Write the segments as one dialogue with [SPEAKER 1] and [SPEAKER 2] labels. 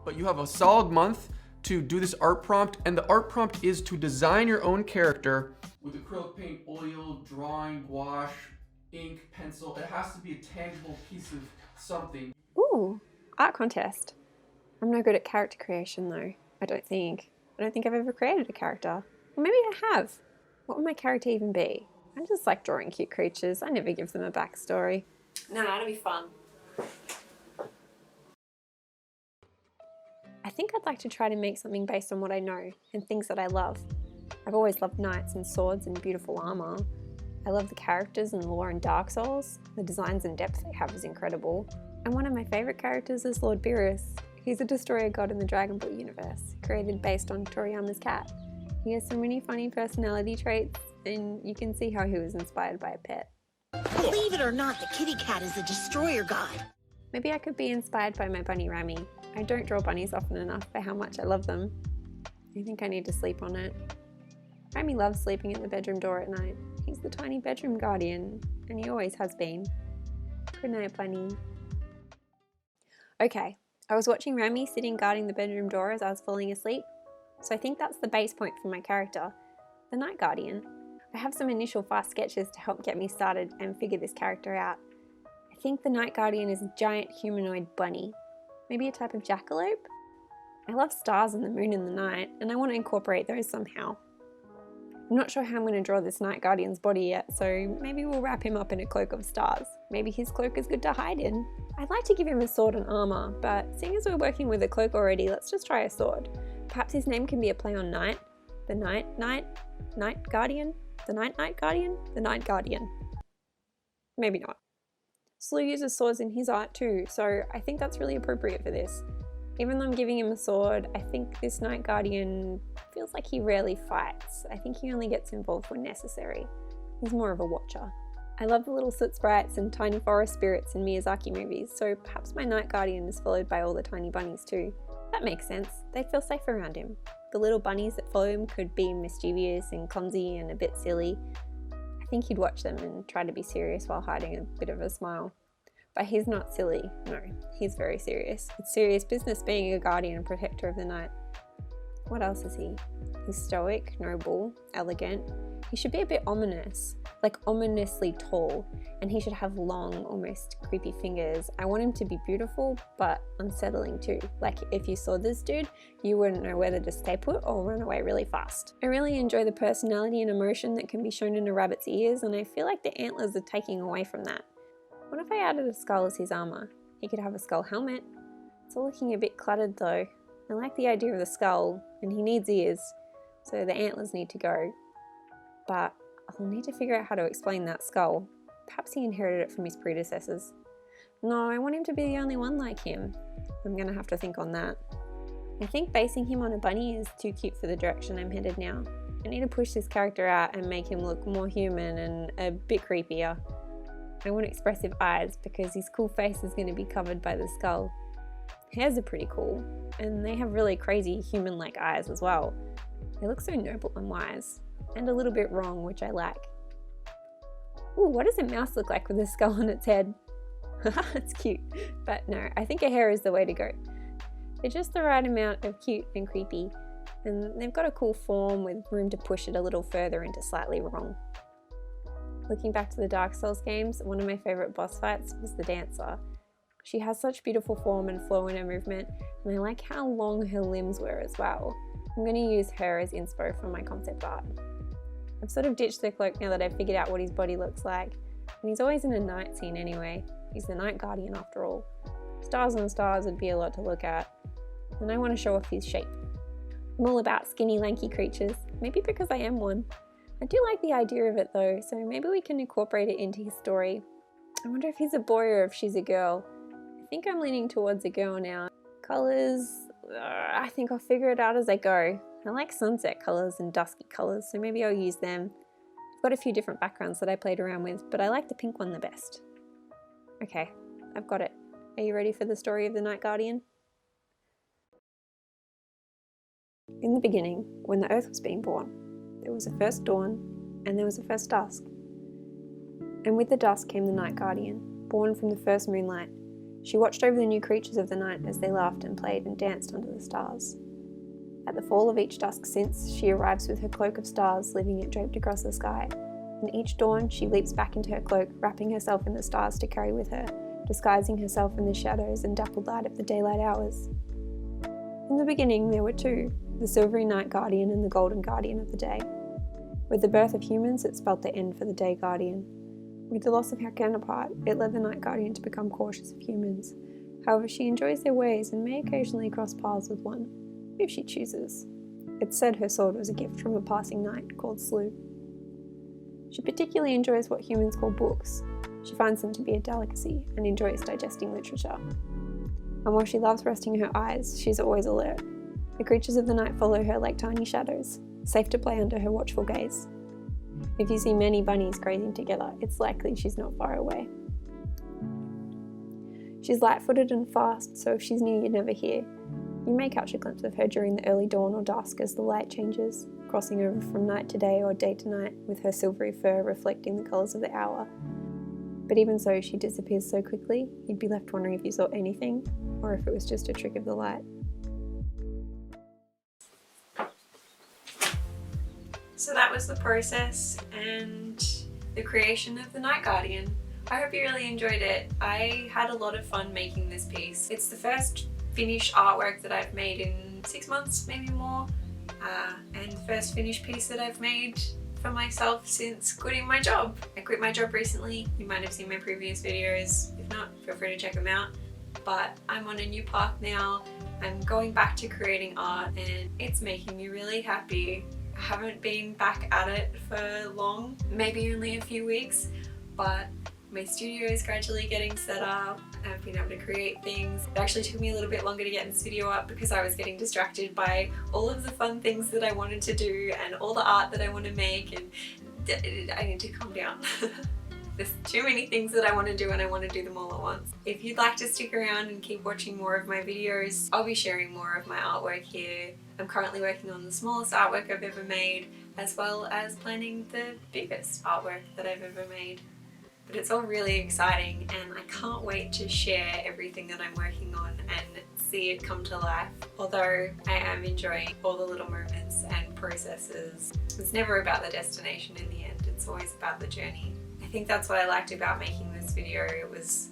[SPEAKER 1] but you have a solid month to do this art prompt, and the art prompt is to design your own character with acrylic paint, oil, drawing, gouache, ink, pencil. It has to be a tangible piece of something.
[SPEAKER 2] Ooh, art contest. I'm no good at character creation though, I don't think. I don't think I've ever created a character. Or maybe I have. What would my character even be? I just like drawing cute creatures. I never give them a backstory. No, that'll be fun. I think I'd like to try to make something based on what I know and things that I love. I've always loved knights and swords and beautiful armor. I love the characters and lore in Dark Souls. The designs and depth they have is incredible. And one of my favourite characters is Lord Beerus. He's a destroyer god in the Dragon Ball universe, created based on Toriyama's cat. He has so many funny personality traits, and you can see how he was inspired by a pet.
[SPEAKER 3] Believe it or not, the kitty cat is a destroyer god.
[SPEAKER 2] Maybe I could be inspired by my bunny Rami. I don't draw bunnies often enough for how much I love them. I think I need to sleep on it. Rami loves sleeping at the bedroom door at night. He's the tiny bedroom guardian, and he always has been. Good night, bunny. Okay, I was watching Rami sitting guarding the bedroom door as I was falling asleep, so I think that's the base point for my character, the Night Guardian. I have some initial fast sketches to help get me started and figure this character out. I think the Night Guardian is a giant humanoid bunny, maybe a type of jackalope? I love stars and the moon in the night, and I want to incorporate those somehow. I'm not sure how I'm going to draw this Night Guardian's body yet, so maybe we'll wrap him up in a cloak of stars. Maybe his cloak is good to hide in. I'd like to give him a sword and armor, but seeing as we're working with a cloak already, let's just try a sword. Perhaps his name can be a play on Night, the Night Guardian, the Night Guardian, the Night Guardian. Maybe not. Slew uses swords in his art too, so I think that's really appropriate for this. Even though I'm giving him a sword, I think this Night Guardian feels like he rarely fights. I think he only gets involved when necessary. He's more of a watcher. I love the little soot sprites and tiny forest spirits in Miyazaki movies, so perhaps my Night Guardian is followed by all the tiny bunnies too. That makes sense. They'd feel safe around him. The little bunnies that follow him could be mischievous and clumsy and a bit silly. I think he'd watch them and try to be serious while hiding a bit of a smile. But he's not silly, no, he's very serious. It's serious business being a guardian and protector of the night. What else is he? He's stoic, noble, elegant. He should be a bit ominous, like ominously tall, and he should have long, almost creepy fingers. I want him to be beautiful, but unsettling too. Like if you saw this dude, you wouldn't know whether to stay put or run away really fast. I really enjoy the personality and emotion that can be shown in a rabbit's ears, and I feel like the antlers are taking away from that. What if I added a skull as his armor? He could have a skull helmet. It's all looking a bit cluttered though. I like the idea of the skull, and he needs ears, so the antlers need to go. But I'll need to figure out how to explain that skull. Perhaps he inherited it from his predecessors. No, I want him to be the only one like him. I'm gonna have to think on that. I think basing him on a bunny is too cute for the direction I'm headed now. I need to push this character out and make him look more human and a bit creepier. I want expressive eyes because his cool face is going to be covered by the skull. Hairs are pretty cool, and they have really crazy human-like eyes as well. They look so noble and wise, and a little bit wrong, which I like. Ooh, what does a mouse look like with a skull on its head? Haha, it's cute. But no, I think a hair is the way to go. They're just the right amount of cute and creepy, and they've got a cool form with room to push it a little further into slightly wrong. Looking back to the Dark Souls games, one of my favourite boss fights was the dancer. She has such beautiful form and flow in her movement, and I like how long her limbs were as well. I'm going to use her as inspo for my concept art. I've sort of ditched the cloak now that I've figured out what his body looks like, and he's always in a night scene anyway. He's the Night Guardian after all. Stars on stars would be a lot to look at, and I want to show off his shape. I'm all about skinny, lanky creatures, maybe because I am one. I do like the idea of it though, so maybe we can incorporate it into his story. I wonder if he's a boy or if she's a girl. I think I'm leaning towards a girl now. Colours, I think I'll figure it out as I go. I like sunset colours and dusky colours, so maybe I'll use them. I've got a few different backgrounds that I played around with, but I like the pink one the best. Okay, I've got it. Are you ready for the story of the Night Guardian? In the beginning, when the earth was being born, there was a first dawn, and there was a first dusk. And with the dusk came the Night Guardian, born from the first moonlight. She watched over the new creatures of the night as they laughed and played and danced under the stars. At the fall of each dusk since, she arrives with her cloak of stars, leaving it draped across the sky. And each dawn, she leaps back into her cloak, wrapping herself in the stars to carry with her, disguising herself in the shadows and dappled light of the daylight hours. In the beginning, there were two, the silvery night guardian and the golden guardian of the day. With the birth of humans, it spelt the end for the day guardian. With the loss of her counterpart, it led the night guardian to become cautious of humans. However, she enjoys their ways and may occasionally cross paths with one, if she chooses. It's said her sword was a gift from a passing knight called Slew. She particularly enjoys what humans call books. She finds them to be a delicacy and enjoys digesting literature. And while she loves resting her eyes, she's always alert. The creatures of the night follow her like tiny shadows, safe to play under her watchful gaze. If you see many bunnies grazing together, it's likely she's not far away. She's light-footed and fast, so if she's near, you never hear. You may catch a glimpse of her during the early dawn or dusk as the light changes, crossing over from night to day or day to night, with her silvery fur reflecting the colours of the hour. But even so, she disappears so quickly, you'd be left wondering if you saw anything, or if it was just a trick of the light. So that was the process and the creation of the Night Guardian. I hope you really enjoyed it. I had a lot of fun making this piece. It's the first finished artwork that I've made in 6 months, maybe more, and the first finished piece that I've made for myself since quitting my job. I quit my job recently. You might have seen my previous videos. If not, feel free to check them out. But I'm on a new path now. I'm going back to creating art and it's making me really happy. I haven't been back at it for long, maybe only a few weeks, but my studio is gradually getting set up. I've been able to create things. It actually took me a little bit longer to get the studio up because I was getting distracted by all of the fun things that I wanted to do and all the art that I want to make, and I need to calm down. There's too many things that I want to do and I want to do them all at once. If you'd like to stick around and keep watching more of my videos, I'll be sharing more of my artwork here. I'm currently working on the smallest artwork I've ever made, as well as planning the biggest artwork that I've ever made. But it's all really exciting and I can't wait to share everything that I'm working on and see it come to life. Although I am enjoying all the little moments and processes. It's never about the destination in the end, it's always about the journey. I think that's what I liked about making this video. It was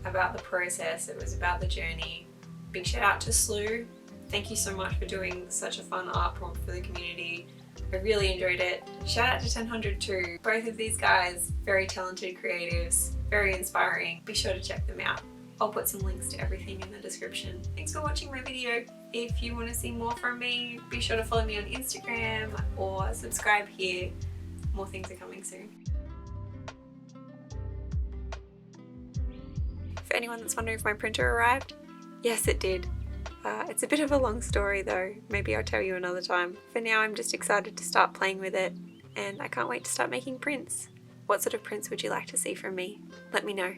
[SPEAKER 2] about the process, it was about the journey. Big shout out to Slew. Thank you so much for doing such a fun art prompt for the community. I really enjoyed it. Shout out to 1000 too. Both of these guys, very talented creatives, very inspiring. Be sure to check them out. I'll put some links to everything in the description. Thanks for watching my video. If you want to see more from me, be sure to follow me on Instagram or subscribe here. More things are coming soon. For anyone that's wondering if my printer arrived, yes it did. It's a bit of a long story though, maybe I'll tell you another time. For now I'm just excited to start playing with it and I can't wait to start making prints. What sort of prints would you like to see from me? Let me know.